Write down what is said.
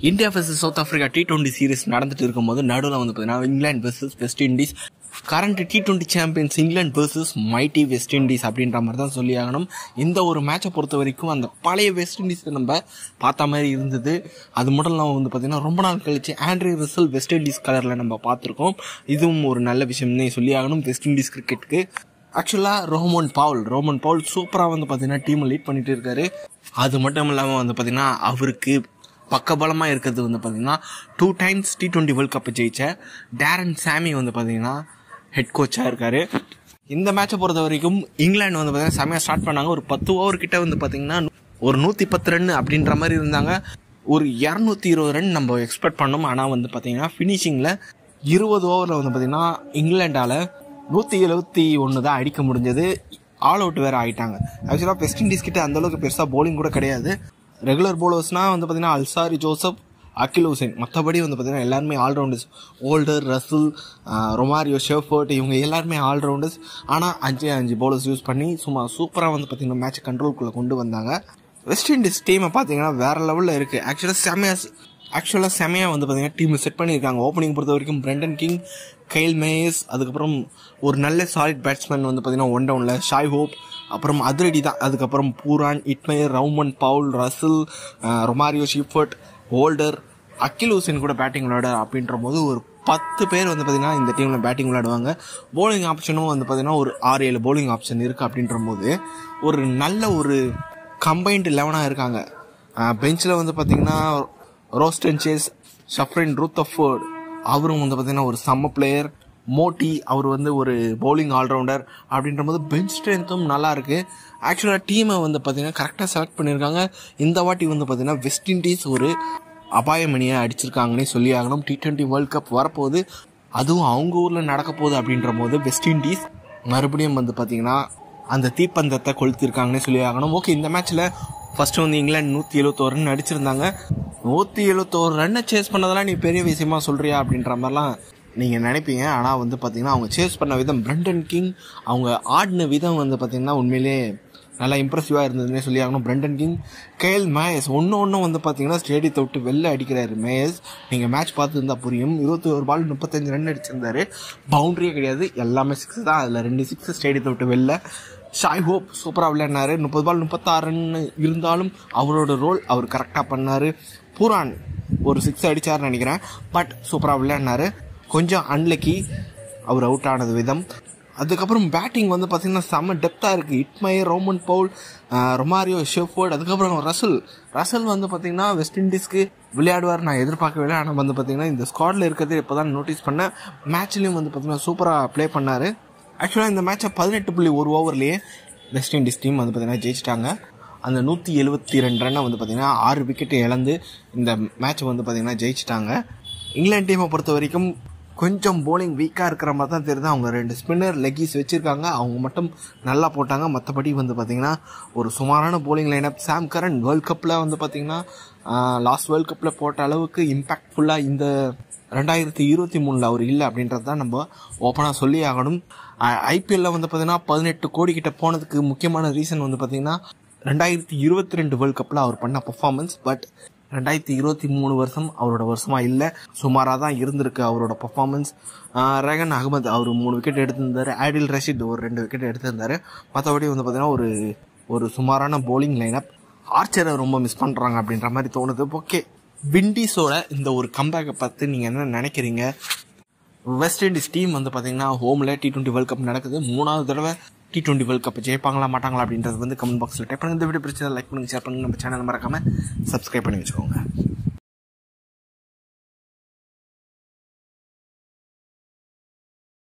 India vs south Africa T20 series நடந்துட்டு இருக்கும்போது நடுவில் வந்து பார்த்தீங்கன்னா England vs west Indies, current T20 champions England vs mighty west Indies அப்படின்ற மாதிரி தான் சொல்லி ஆகணும். இந்த ஒரு மேட்சை பொறுத்த வரைக்கும் அந்த பழைய வெஸ்ட் இண்டீஸ் நம்ம பார்த்த மாதிரி இருந்தது. அது மட்டும் இல்லாமல் வந்து பார்த்தீங்கன்னா ரொம்ப நாள் கழிச்சு ஆண்ட்ரே ரசல் வெஸ்ட் இண்டீஸ் கலரில் நம்ம பார்த்துருக்கோம். இதுவும் ஒரு நல்ல விஷயம்னே சொல்லி ஆகணும் வெஸ்ட் இண்டீஸ் கிரிக்கெட்டுக்கு. ஆக்சுவலாக ரோமன் பவுல் சூப்பராக வந்து பார்த்தீங்கன்னா டீமை லீட் பண்ணிட்டு இருக்காரு. அது மட்டும் இல்லாமல் வந்து பார்த்தீங்கன்னா அவருக்கு பக்கபலமாக இருக்கிறது வந்து பார்த்தீங்கன்னா 2 times T20 வேர்ல்ட் கப்பை ஜெயிச்ச டேரன் சாமி வந்து பார்த்தீங்கன்னா ஹெட் கோச்சாக இருக்கார். இந்த மேட்சை பொறுத்த வரைக்கும் இங்கிலாந்து வந்து பார்த்தீங்கன்னா செமையாக ஸ்டார்ட் பண்ணாங்க. ஒரு 10 ஓவர் கிட்ட வந்து பார்த்தீங்கன்னா ஒரு 110 ரன் அப்படின்ற மாதிரி இருந்தாங்க. ஒரு 220 ரன் நம்ம எக்ஸ்பெக்ட் பண்ணோம். ஆனால் வந்து பார்த்தீங்கன்னா ஃபினிஷிங்கில் 20 ஓவரில் வந்து பார்த்தீங்கன்னா இங்கிலாண்டால் 171 தான் அடிக்க முடிஞ்சது. ஆல் அவுட் வேறு ஆகிட்டாங்க. ஆக்சுவலாக வெஸ்ட் இண்டீஸ் கிட்ட அந்தளவுக்கு பெருசாக பவுலிங் கூட கிடையாது. ரெகுலர் பவுலர்ஸ்னால் வந்து பார்த்தீங்கன்னா அல்சாரி ஜோசப், அகில் ஹுசைன், மற்றபடி வந்து பார்த்தீங்கன்னா எல்லாருமே all-rounders. Older, Russell, Romario, shepherd இவங்க எல்லாருமே ஆல்ரவுண்டர்ஸ். ஆனால் 5 பவுலர்ஸ் யூஸ் பண்ணி சும்மா சூப்பராக வந்து பார்த்தீங்கன்னா மேட்ச் கண்ட்ரோல்குள்ளே கொண்டு வந்தாங்க. வெஸ்ட் இண்டீஸ் டீமை பார்த்தீங்கன்னா வேறு லெவலில் இருக்குது. ஆக்சுவலாக செமையாக வந்து பார்த்தீங்கன்னா டீம் செட் பண்ணியிருக்காங்க. ஓப்பனிங் பொறுத்த வரைக்கும் பிரெண்டன் கிங், கைல் மேயர்ஸ், அதுக்கப்புறம் ஒரு நல்ல சாலிட் பேட்ஸ்மேன் வந்து பார்த்தீங்கன்னா ஒன் டவுனில் ஷாய் ஹோப், அப்புறம் அதிரடி தான். அதுக்கப்புறம் Pooran, Hetmyer, Rovman Powell, Russell, Romario, Shepherd, Holder, Akeal Hosein கூட பேட்டிங் விளையாட அப்படின்ற போது ஒரு 10 பேர் வந்து பார்த்தீங்கன்னா இந்த டீமில் பேட்டிங் விளையாடுவாங்க. போலிங் ஆப்ஷனும் வந்து பார்த்தீங்கன்னா ஒரு 6-7 போலிங் ஆப்ஷன் இருக்குது. அப்படின்ற போது ஒரு நல்ல ஒரு கம்பைன்டு 11 இருக்காங்க. பெஞ்சில் வந்து பார்த்தீங்கன்னா ரோஸ்டன் சேஸ், ஷஃப்ரின் ரூத்தஃபோர்ட் அவரும் வந்து பார்த்தீங்கன்னா ஒரு செம்ம பிளேயர். மோட்டி அவர் வந்து ஒரு பவுலிங் ஆல்ரவுண்டர். அப்படின்ற போது பெஞ்ச் ஸ்ட்ரென்த்தும் நல்லா இருக்குது. ஆக்சுவலாக டீமை வந்து பார்த்தீங்கன்னா கரெக்டாக செலக்ட் பண்ணியிருக்காங்க. இந்த வாட்டி வந்து பார்த்தீங்கன்னா வெஸ்ட் இண்டீஸ் ஒரு அபாயமணியை அடிச்சிருக்காங்கன்னே சொல்லி ஆகணும். T20 வேர்ல்ட் கப் வரப்போகுது, அதுவும் அவங்க ஊரில் நடக்க போகுது. அப்படின்ற போது வெஸ்ட் இண்டீஸ் மறுபடியும் வந்து பார்த்தீங்கன்னா அந்த தீப்பந்தத்தை கொளுத்திருக்காங்கன்னே சொல்லி ஆகணும். ஓகே, இந்த மேட்ச்சில் ஃபஸ்ட்டு வந்து இங்கிலாந்து 171 ரன் அடிச்சிருந்தாங்க. 171 ரன்னை சேஸ் பண்ணதெல்லாம் நீ பெரிய விஷயமா சொல்கிறியா அப்படின்ற மாதிரிலாம் நீங்கள் நினைப்பீங்க. ஆனால் வந்து பார்த்தீங்கன்னா அவங்க சேஸ் பண்ண விதம், பிரெண்டன் கிங் அவங்க ஆடின விதம் வந்து பார்த்தீங்கன்னா உண்மையிலே நல்லா இம்ப்ரெசிவாக இருந்ததுன்னே சொல்லி ஆகணும். பிரெண்டன் கிங், கைல் மேயர்ஸ் ஒன்று வந்து பார்த்தீங்கன்னா ஸ்டேடியத்தை விட்டு வெளில அடிக்கிறாரு மேயர்ஸ். நீங்கள் மேட்ச் பார்த்துருந்தா புரியும். 21 பால் 35 ரன் அடிச்சிருந்தாரு. பவுண்டரியே கிடையாது, எல்லாமே 6 தான். அதில் 2 6 ஸ்டேடியத்தை விட்டு வெளில. ஷாய் ஹோப் சூப்பராக விளையாடினாரு. 30 பால் 36 ரன் இருந்தாலும் அவரோட ரோல் அவர் கரெக்டாக பண்ணார். பூரான் ஒரு 6 அடித்தார்னு நினைக்கிறேன். பட் சூப்பராக விளையாடினார். கொஞ்சம் அன்லக்கி அவர் அவுட் ஆனது விதம். அதுக்கப்புறம் பேட்டிங் வந்து பார்த்திங்கன்னா செம்ம டெப்த்தாக இருக்குது. Hetmyer, Rovman Powell, Romario, Shepherd, அதுக்கப்புறம் ரசல் வந்து பார்த்திங்கன்னா வெஸ்ட் இண்டீஸ்க்கு விளையாடுவார் நான் எதிர்பார்க்கவே. ஆனால் வந்து பார்த்திங்கன்னா இந்த ஸ்குவாடில் இருக்கிறது இப்போ தான் நோட்டீஸ் பண்ணேன். மேட்ச்லேயும் வந்து பார்த்திங்கன்னா சூப்பராக ப்ளே பண்ணார். ஆக்சுவலாக இந்த மேட்சை 18.1 ஓவர்லேயே வெஸ்ட் இண்டீஸ் டீம் வந்து பார்த்திங்கன்னா ஜெயிச்சிட்டாங்க. அந்த 172 ரன்னை வந்து பார்த்திங்கன்னா 6 விக்கெட்டு இழந்து இந்த மேட்சை வந்து பார்த்திங்கன்னா ஜெயிச்சிட்டாங்க. இங்கிலாந்து டீமை பொறுத்த வரைக்கும் கொஞ்சம் போலிங் வீக்காக இருக்கிற மாதிரி தான் தெரியுது. அவங்க 2 ஸ்பின்னர் லெக்கீஸ் வச்சுருக்காங்க, அவங்க மட்டும் நல்லா போட்டாங்க. மற்றபடி வந்து பார்த்திங்கன்னா ஒரு சுமாரான போலிங் லைனப். சாம் கரன் வேர்ல்ட் கப்பில் வந்து பார்த்திங்கன்னா லாஸ்ட் வேர்ல்ட் கப்பில் போட்ட அளவுக்கு இம்பேக்ட்ஃபுல்லாக இந்த 2023 அவர் இல்லை அப்படின்றது தான் நம்ம ஓப்பனாக சொல்லி ஆகணும். ஐபிஎல்லில் வந்து பார்த்திங்கன்னா 18 கோடி கிட்ட போனதுக்கு முக்கியமான ரீசன் வந்து பார்த்திங்கன்னா 2022 வேர்ல்ட் கப்பில் அவர் பண்ண பர்ஃபார்மன்ஸ். பட் 2023 வருஷம் அவரோட வருஷமாக இல்லை, சுமாராக தான் இருந்திருக்கு அவரோட பர்ஃபார்மன்ஸ். ரேகன் அகமது அவர் 3 விக்கெட் எடுத்திருந்தார். ஆடில் ரஷீத் ஒரு 2 விக்கெட் எடுத்திருந்தார். மற்றபடி வந்து பார்த்திங்கன்னா ஒரு சுமாரான போலிங் லைனப். ஆர்ச்சரை ரொம்ப மிஸ் பண்ணுறாங்க அப்படின்ற மாதிரி தோணுது. ஓகே, விண்டீஸோட இந்த ஒரு கம்பேக்கை பார்த்து நீங்கள் என்ன நினைக்கிறீங்க? வெஸ்ட் இண்டீஸ் டீம் வந்து பார்த்தீங்கன்னா ஹோமில் T20 வேர்ல்ட் கப் நடக்குது. 3வது தடவை T20 வேர்ல்ட் கப் ஜெயிப்பாங்களா மாட்டாங்களா அப்படின்றது வந்து கமெண்ட் பாக்ஸில் டைப் பண்ணுங்கள். இந்த வீடியோ பிடிச்சதை லைக் பண்ணுங்கள், ஷேர் பண்ணுங்கள். நம்ம சேனல் மறக்காமல் சப்ஸ்கிரைப் பண்ணி வச்சுக்கோங்க.